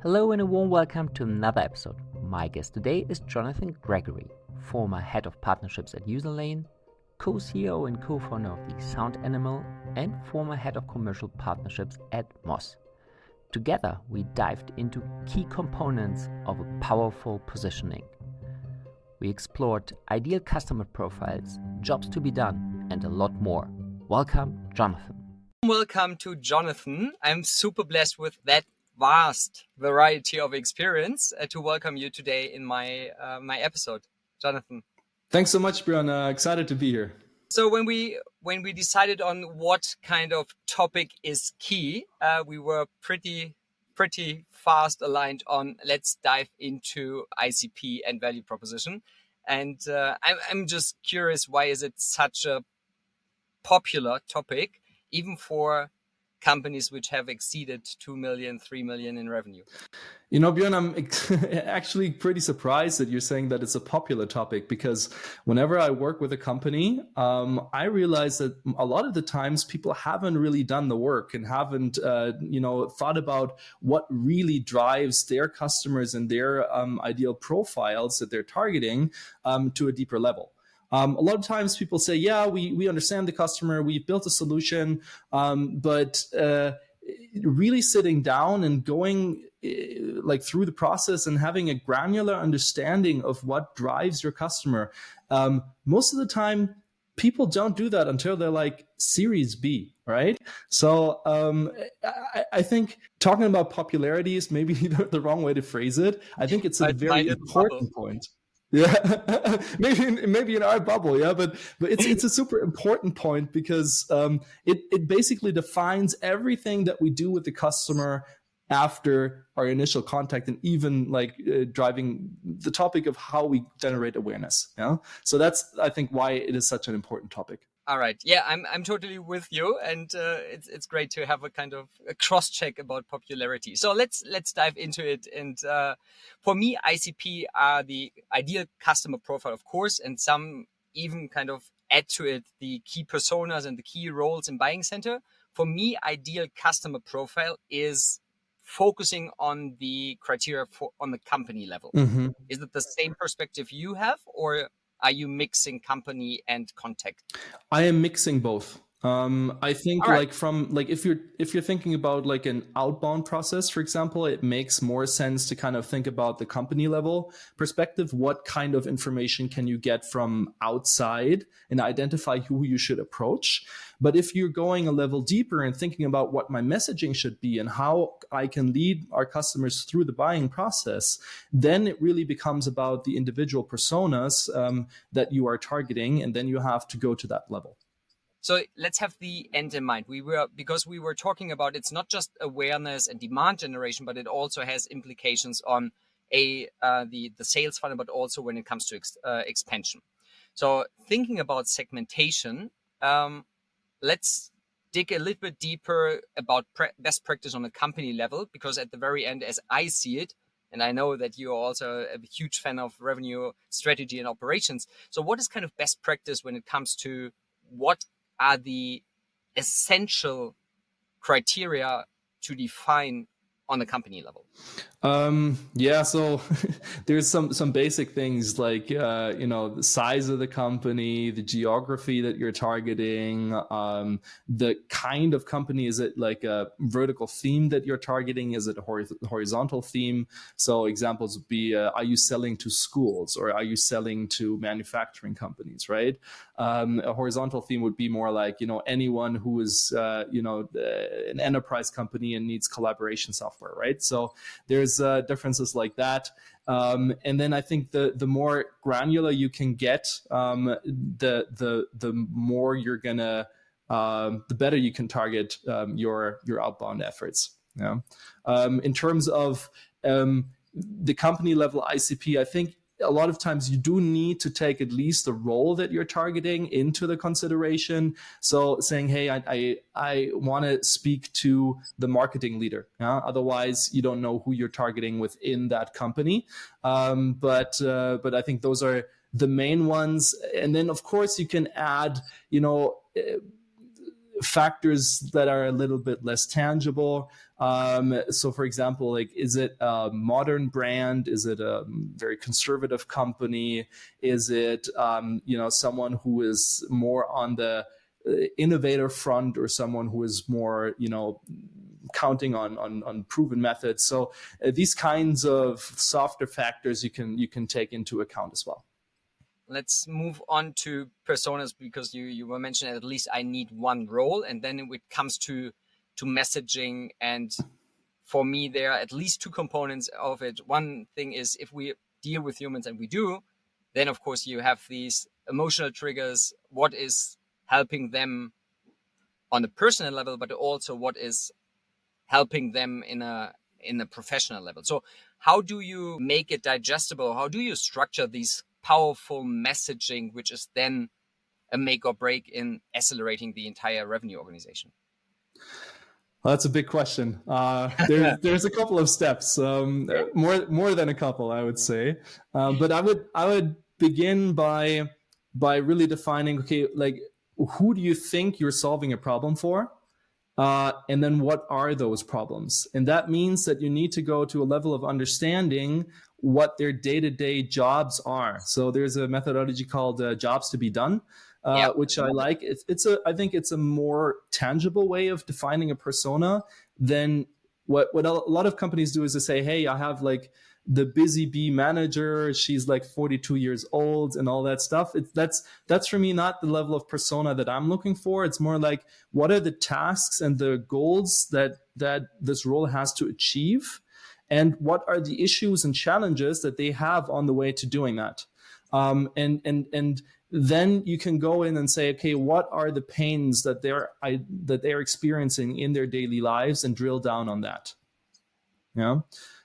Hello and a warm welcome to another episode. My guest today is Jonathan Gregory, former head of partnerships at Userlane, co-CEO and co-founder of the Sound Animal, and former head of commercial partnerships at Moss. Together, we dived into key components of a powerful positioning. We explored ideal customer profiles, jobs to be done, and a lot more. Welcome, Jonathan. Welcome to Jonathan. I'm super blessed with that vast variety of experience to welcome you today in my episode, Jonathan. Thanks so much, Björn. Excited to be here. So when we decided on what kind of topic is key, we were pretty fast aligned on let's dive into ICP and value proposition. And I'm just curious, why is it such a popular topic, even for companies which have exceeded 2 million, 3 million in revenue? You know, Björn, I'm actually pretty surprised that you're saying that it's a popular topic, because whenever I work with a company, I realize that a lot of the times people haven't really done the work and haven't, thought about what really drives their customers and their ideal profiles that they're targeting to a deeper level. A lot of times people say, yeah, we understand the customer, we've built a solution, but really sitting down and going through the process and having a granular understanding of what drives your customer. Most of the time, people don't do that until they're like Series B, right? So I think talking about popularity is maybe the wrong way to phrase it. I think it's a very important point. Yeah, maybe in our bubble, yeah, but it's a super important point, because it basically defines everything that we do with the customer after our initial contact, and even driving the topic of how we generate awareness. Yeah, so that's, I think, why it is such an important topic. All right. Yeah, I'm totally with you, and it's great to have a kind of a cross check about popularity. So let's dive into it. And for me, ICP are the ideal customer profile, of course, and some even kind of add to it the key personas and the key roles in buying center. For me, ideal customer profile is focusing on the criteria on the company level. Mm-hmm. Is it the same perspective you have, or are you mixing company and contact? I am mixing both. I think if you're thinking about like an outbound process, for example, it makes more sense to kind of think about the company level perspective. What kind of information can you get from outside and identify who you should approach? But if you're going a level deeper and thinking about what my messaging should be and how I can lead our customers through the buying process, then it really becomes about the individual personas that you are targeting, and then you have to go to that level. So let's have the end in mind. Because we were talking about, it's not just awareness and demand generation, but it also has implications on the sales funnel, but also when it comes to expansion. So thinking about segmentation, let's dig a little bit deeper about best practice on a company level, because at the very end, as I see it, and I know that you are also a huge fan of revenue strategy and operations. So what is kind of best practice when it comes to what are the essential criteria to define on the company level? So there's some basic things like, the size of the company, the geography that you're targeting, the kind of company. Is it like a vertical theme that you're targeting? Is it a horizontal theme? So examples would be, are you selling to schools or are you selling to manufacturing companies, right? A horizontal theme would be more like, anyone who is, an enterprise company and needs collaboration software, right? So there's differences like that. And then I think the more granular you can get, the more you're gonna, the better you can target your outbound efforts. Yeah. In terms of the company level ICP, I think a lot of times you do need to take at least the role that you're targeting into the consideration. So saying, hey, I want to speak to the marketing leader. Yeah? Otherwise, you don't know who you're targeting within that company. But I think those are the main ones. And then, of course, you can add, factors that are a little bit less tangible. So for example, like, is it a modern brand? Is it a very conservative company? Is it, someone who is more on the innovator front, or someone who is more, counting on proven methods? So these kinds of softer factors you can take into account as well. Let's move on to personas, because you were mentioning at least I need one role, and then it comes to messaging. And for me, there are at least two components of it. One thing is, if we deal with humans, and we do, then of course you have these emotional triggers. What is helping them on a personal level, but also what is helping them in a professional level. So how do you make it digestible? How do you structure these powerful messaging, which is then a make or break in accelerating the entire revenue organization? Well, that's a big question. There's a couple of steps, more than a couple, I would say. But I would begin by really defining, okay, like, who do you think you're solving a problem for? And then what are those problems? And that means that you need to go to a level of understanding what their day-to-day jobs are. So there's a methodology called jobs to be done, which I like. I think it's a more tangible way of defining a persona than what a lot of companies do, is to say, hey, I have like the busy bee manager, she's like 42 years old and all that stuff. That's for me not the level of persona that I'm looking for. It's more like, what are the tasks and the goals that this role has to achieve, and what are the issues and challenges that they have on the way to doing that. And then you can go in and say, okay, what are the pains that they're experiencing in their daily lives, and drill down on that. Yeah.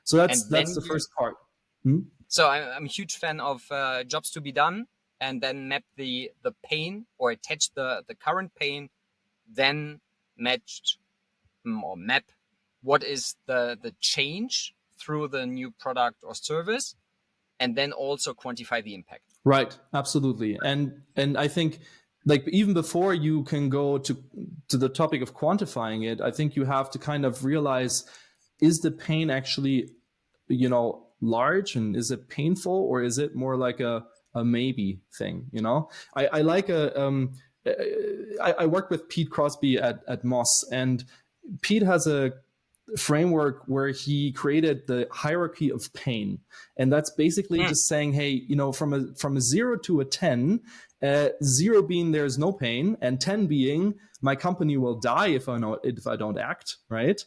So that's the first part. So I'm a huge fan of jobs to be done, and then map the pain, or attach the current pain, then map what is the change through the new product or service, and then also quantify the impact. Right. Absolutely. And I think, like, even before you can go to the topic of quantifying it, I think you have to kind of realize, is the pain actually, large, and is it painful, or is it more like a maybe thing? I like I worked with Pete Crosby at Moss, and Pete has a framework where he created the hierarchy of pain, and that's basically just saying, hey, from a 0 to a 10, 0 being there's no pain, and 10 being my company will die if I don't act right.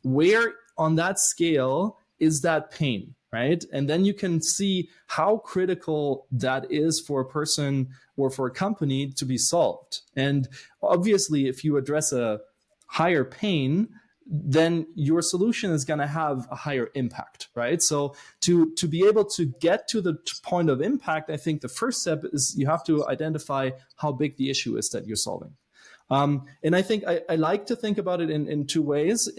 Where on that scale is that pain, right? And then you can see how critical that is for a person or for a company to be solved. And obviously, if you address a higher pain, then your solution is going to have a higher impact, right? So to be able to get to the point of impact, I think the first step is you have to identify how big the issue is that you're solving. And I think I like to think about it in two ways.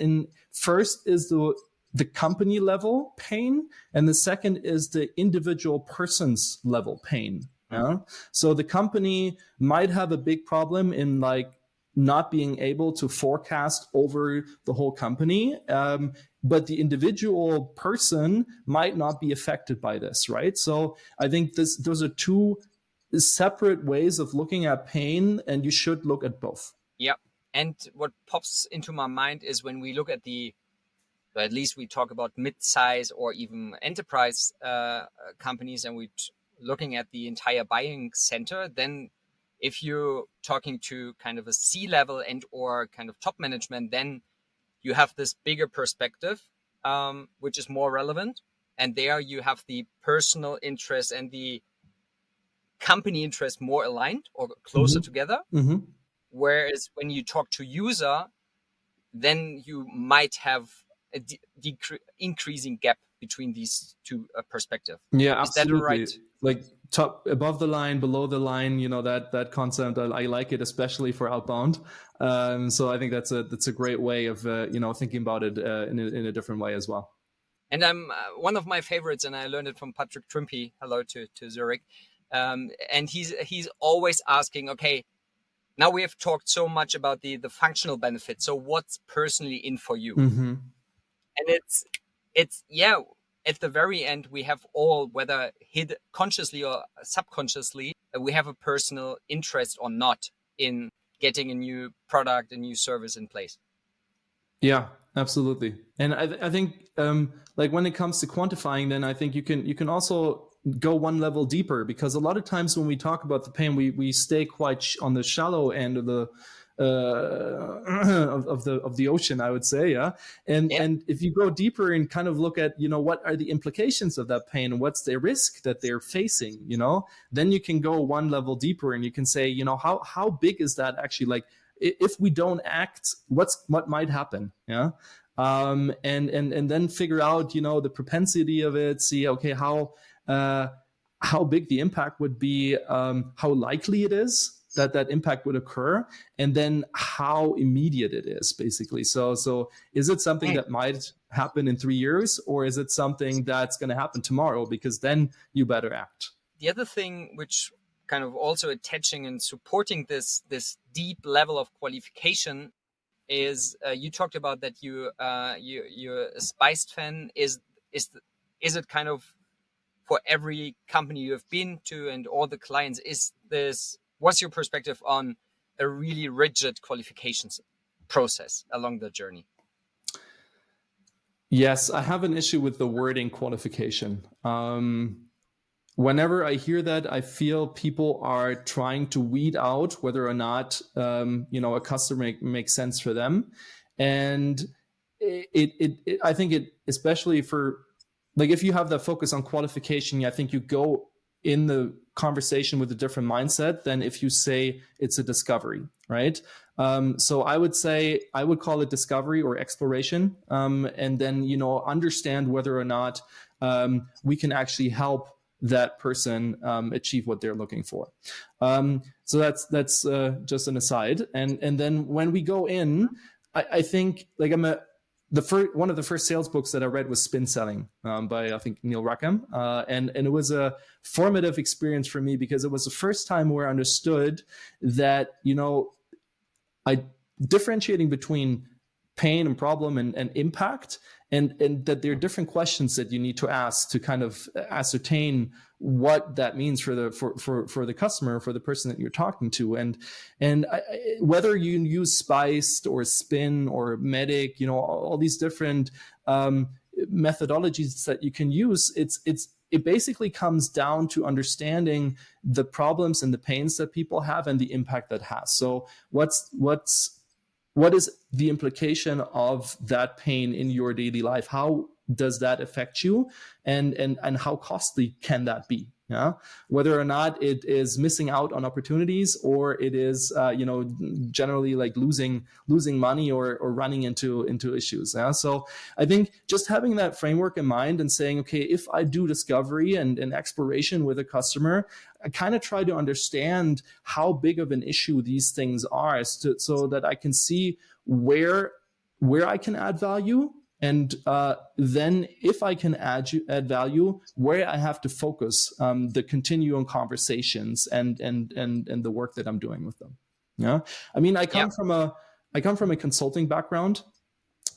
First is the company level pain, and the second is the individual person's level pain. Yeah? So the company might have a big problem in like not being able to forecast over the whole company, but the individual person might not be affected by this, right? So I think those are two separate ways of looking at pain, and you should look at both. Yeah. And what pops into my mind is when we look at at least we talk about mid-size or even enterprise companies, and we're looking at the entire buying center, then if you're talking to kind of a C-level and or kind of top management, then you have this bigger perspective, which is more relevant. And there you have the personal interest and the company interest more aligned or closer together. Mm-hmm. Whereas when you talk to user, then you might have a increasing gap between these two perspectives. Yeah, Is absolutely. that right? Like top, above the line, below the line, that concept. I like it, especially for outbound. So I think that's a great way of thinking about it in a different way as well. And I'm one of my favorites, and I learned it from Patrick Trimpe. Hello to Zurich. And he's always asking, okay, Now we have talked so much about the functional benefits. So what's personally in for you? Mm-hmm. And it's yeah, at the very end, we have all, whether hid consciously or subconsciously, we have a personal interest or not in getting a new product, a new service in place. Yeah, absolutely. And I think like when it comes to quantifying, then I think you can also go one level deeper, because a lot of times when we talk about the pain, we stay quite on the shallow end of the of the ocean, I would say. Yeah. And if you go deeper and kind of look at, what are the implications of that pain and what's the risk that they're facing, then you can go one level deeper and you can say, how big is that actually? Like, if we don't act, what might happen? Yeah. And then figure out, the propensity of it, see, okay, how big the impact would be, how likely it is that impact would occur, and then how immediate it is, basically. So is it something that might happen in 3 years, or is it something that's going to happen tomorrow? Because then you better act. The other thing which kind of also attaching and supporting this deep level of qualification is you talked about that you're a spiced fan. Is it kind of for every company you have been to and all the clients? What's your perspective on a really rigid qualifications process along the journey? Yes, I have an issue with the wording qualification. Whenever I hear that, I feel people are trying to weed out whether or not, a customer makes sense for them. And I think it, especially for, like, if you have the focus on qualification, I think you go in the conversation with a different mindset than if you say it's a discovery, right? So I would say, I would call it discovery or exploration, and then, understand whether or not we can actually help that person achieve what they're looking for. So that's just an aside. And then when we go in, I think, like, one of the first sales books that I read was Spin Selling by, I think, Neil Rackham. And it was a formative experience for me, because it was the first time where I understood that, I differentiating between pain and problem and impact, and that there are different questions that you need to ask to kind of ascertain what that means for the customer, for the person that you're talking to. And whether you use Spiced or Spin or Medic, all these different methodologies that you can use, it basically comes down to understanding the problems and the pains that people have and the impact that has. So what is the implication of that pain in your daily life? How does that affect you? And how costly can that be? Yeah. Whether or not it is missing out on opportunities, or it is, generally like losing money or running into issues. Yeah. So I think just having that framework in mind and saying, okay, if I do discovery and exploration with a customer, I kind of try to understand how big of an issue these things are, so that I can see where I can add value. And then if I can add value, where I have to focus the continuing conversations and the work that I'm doing with them. Yeah. I mean, I come from a consulting background.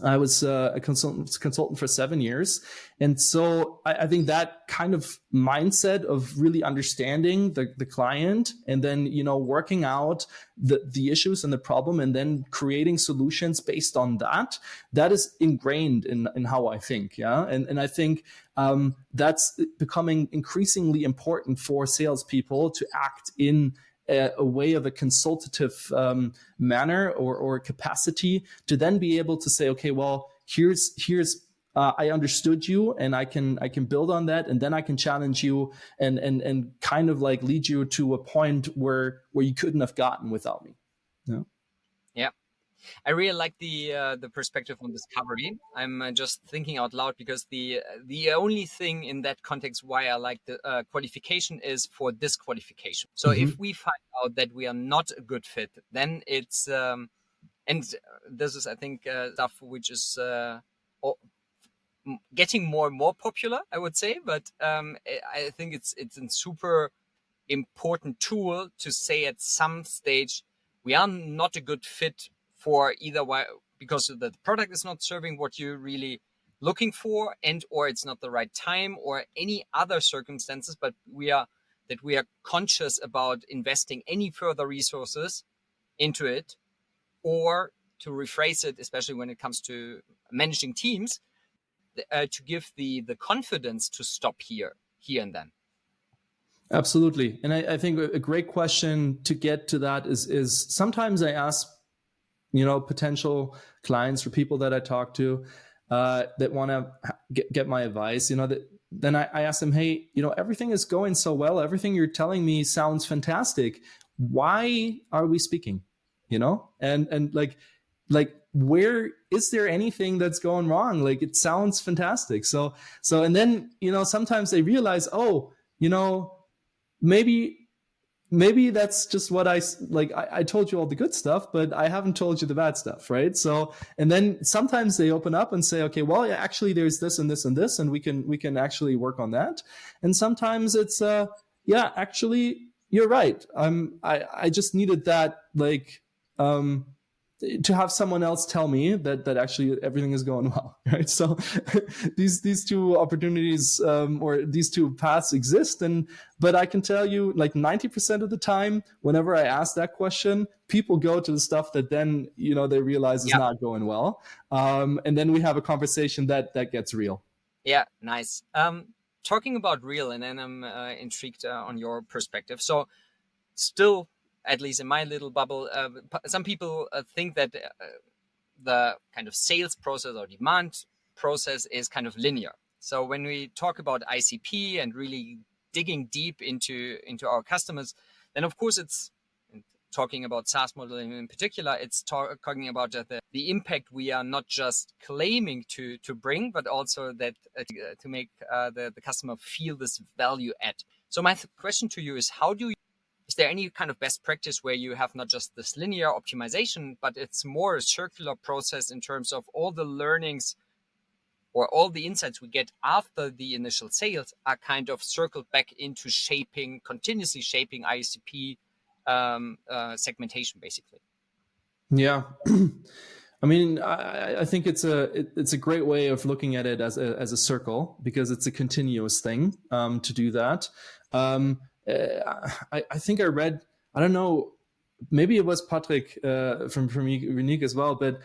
I was a consultant for 7 years. And so I think that kind of mindset of really understanding the client, and then, working out the issues and the problem, and then creating solutions based on that is ingrained in how I think. Yeah. And I think that's becoming increasingly important for salespeople to act in a way of a consultative manner or capacity, to then be able to say, okay, well, here's I understood you, and I can build on that, and then I can challenge you and kind of like lead you to a point where you couldn't have gotten without me. Yeah. Yeah. I really like the perspective on discovery. I'm just thinking out loud, because the only thing in that context why I like the qualification is for disqualification. So if we find out that we are not a good fit, then it's and this is, I think, stuff which is getting more and more popular, I would say. But I think it's a super important tool to say at some stage, we are not a good fit for either way, because the product is not serving what you're really looking for, and or it's not the right time, or any other circumstances, but we are conscious about investing any further resources into it, or to rephrase it, especially when it comes to managing teams, to give the confidence to stop here and then. Absolutely. And I think a great question to get to that is sometimes I ask, potential clients or people that I talk to that want to get my advice, then I ask them, hey, everything is going so well. Everything you're telling me sounds fantastic. Why are we speaking? And like, where is there anything that's going wrong? Like, it sounds fantastic. So, and then, sometimes they realize, oh, maybe that's just what I told you all the good stuff, but I haven't told you the bad stuff, right? So, and then sometimes they open up and say, okay, well, yeah, actually there's this and this and this, and we can actually work on that. And sometimes it's, yeah, actually you're right. I just needed that, to have someone else tell me that actually everything is going well, right? So these two opportunities or these two paths exist, but I can tell you, like 90% of the time, whenever I ask that question, people go to the stuff that then they realize is not going well, and then we have a conversation that gets real. Yeah, nice. Talking about real, and then I'm intrigued on your perspective. So, still, at least in my little bubble, some people think that the kind of sales process or demand process is kind of linear. So when we talk about ICP and really digging deep into our customers, then of course it's talking about SaaS modeling in particular. It's talking about the impact we are not just claiming to bring, but also that to make the customer feel this value add. So my question to you is, is there any kind of best practice where you have not just this linear optimization, but it's more a circular process in terms of all the learnings or all the insights we get after the initial sales are kind of circled back into continuously shaping ICP segmentation, basically? Yeah. I mean, I think it's a great way of looking at it as a circle, because it's a continuous thing to do that. I think I read, I don't know, maybe it was Patrick from Unique as well, but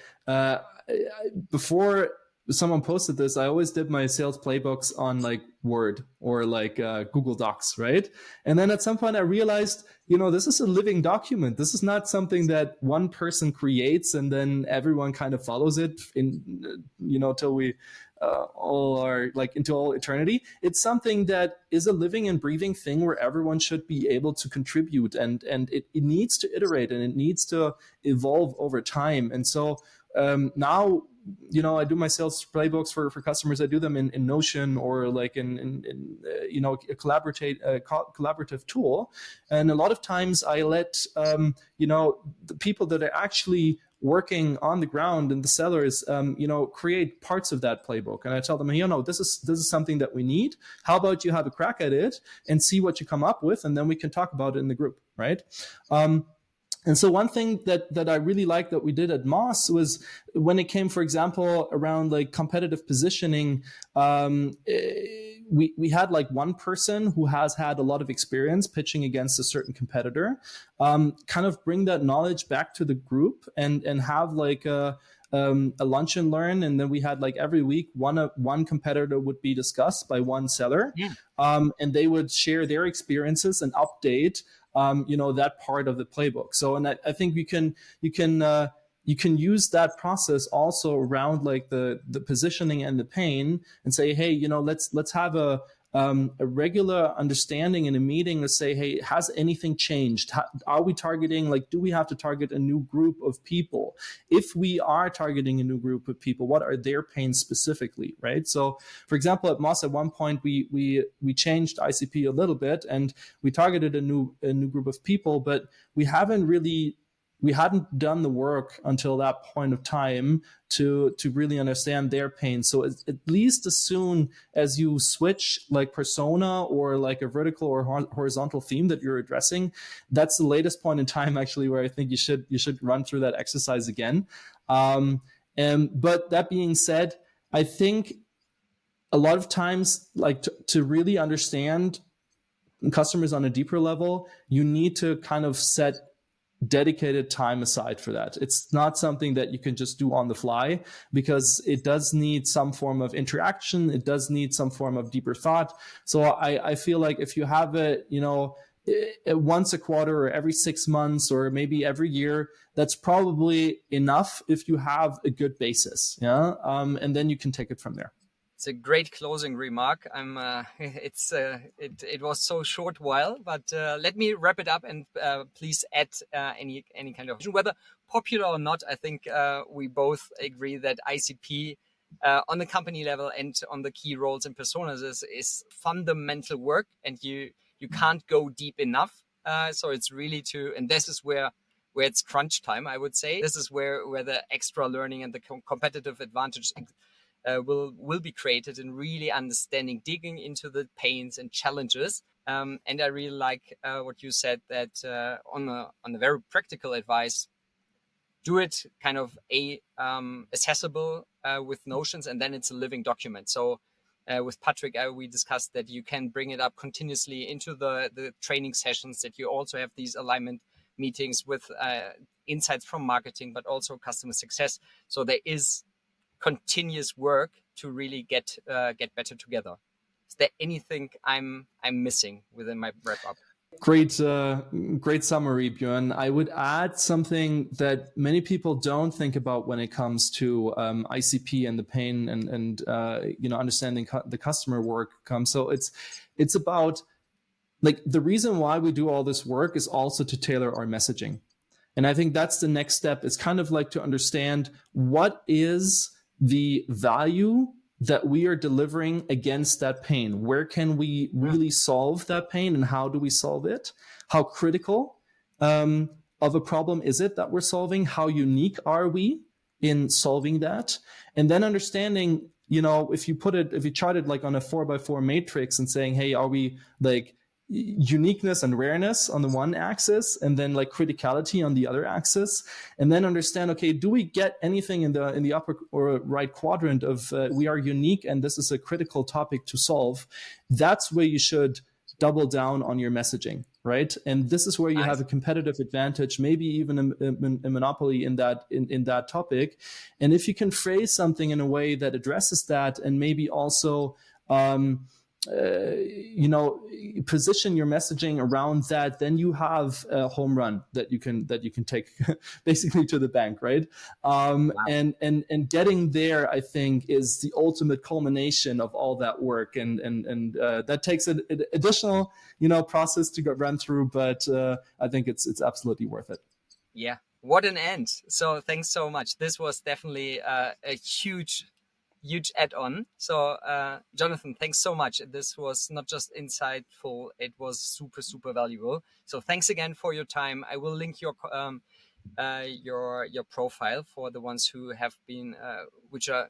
before someone posted this, I always did my sales playbooks on like Word or like Google Docs, right? And then at some point I realized, this is a living document. This is not something that one person creates and then everyone kind of follows it till we all are like into all eternity. It's something that is a living and breathing thing where everyone should be able to contribute, and it needs to iterate and it needs to evolve over time. And so now, I do my sales playbooks for customers. I do them in Notion or like in a collaborative tool. And a lot of times I let, the people that are actually working on the ground and the sellers, create parts of that playbook. And I tell them, this is something that we need. How about you have a crack at it and see what you come up with, and then we can talk about it in the group, right? And so one thing that I really liked that we did at Moss was when it came, for example, around like competitive positioning, we had like one person who has had a lot of experience pitching against a certain competitor, kind of bring that knowledge back to the group and have like a lunch and learn. And then we had like every week, one competitor would be discussed by one seller. Yeah. And they would share their experiences and update that part of the playbook. So, and I think you can use that process also around like the positioning and the pain, and say, hey, let's have a regular understanding in a meeting to say, hey, has anything changed? Are we targeting, like, do we have to target a new group of people? If we are targeting a new group of people, what are their pains specifically, right? So, for example, at Moss, at one point, we changed ICP a little bit, and we targeted a new group of people, but we haven't really we hadn't done the work until that point of time to really understand their pain. So at least as soon as you switch like persona or like a vertical or horizontal theme that you're addressing, that's the latest point in time actually where I think you should run through that exercise again. But that being said, I think a lot of times, like to really understand customers on a deeper level, you need to kind of set dedicated time aside for that. It's not something that you can just do on the fly, because it does need some form of interaction. It does need some form of deeper thought. So I feel like if you have it, once a quarter or every 6 months or maybe every year, that's probably enough if you have a good basis. Yeah. And then you can take it from there. It's a great closing remark. It was so short while, but let me wrap it up and please add any kind of whether popular or not. I think we both agree that ICP on the company level and on the key roles and personas is fundamental work, and you can't go deep enough. So it's really and this is where it's crunch time, I would say. This is where the extra learning and the competitive advantage will be created in really understanding, digging into the pains and challenges. And I really like what you said, that on a very practical advice, do it kind of accessible with Notions, and then it's a living document. So with Patrick, we discussed that you can bring it up continuously into the training sessions, that you also have these alignment meetings with insights from marketing, but also customer success. So there is continuous work to really get better together. Is there anything I'm missing within my wrap up? Great summary, Björn. I would add something that many people don't think about when it comes to ICP and the pain and understanding the customer work comes. So it's about, like, the reason why we do all this work is also to tailor our messaging. And I think that's the next step. It's kind of like to understand what is the value that we are delivering against that pain. Where can we really solve that pain, and how do we solve it? How critical of a problem is it that we're solving? How unique are we in solving that? And then understanding, if you chart it like on a 4x4 matrix and saying, hey, are we like uniqueness and rareness on the one axis, and then like criticality on the other axis, and then understand, okay, do we get anything in the upper or right quadrant of we are unique and this is a critical topic to solve? That's where you should double down on your messaging, right? And this is where you have a competitive advantage, maybe even a monopoly in that topic. And if you can phrase something in a way that addresses that, and maybe also position your messaging around that, then you have a home run that you can take basically to the bank, right? Wow. And getting there, I think, is the ultimate culmination of all that work, and that takes an additional process to run through, but I think it's absolutely worth it. Yeah, what an end! So thanks so much. This was definitely a huge add-on. So Jonathan, thanks so much. This was not just insightful, it was super, super valuable. So thanks again for your time. I will link your profile for the ones who have been which are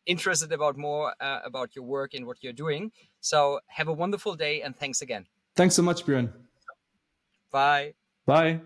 interested about more about your work and what you're doing. So have a wonderful day, and thanks again. Thanks so much, Björn. Bye. Bye.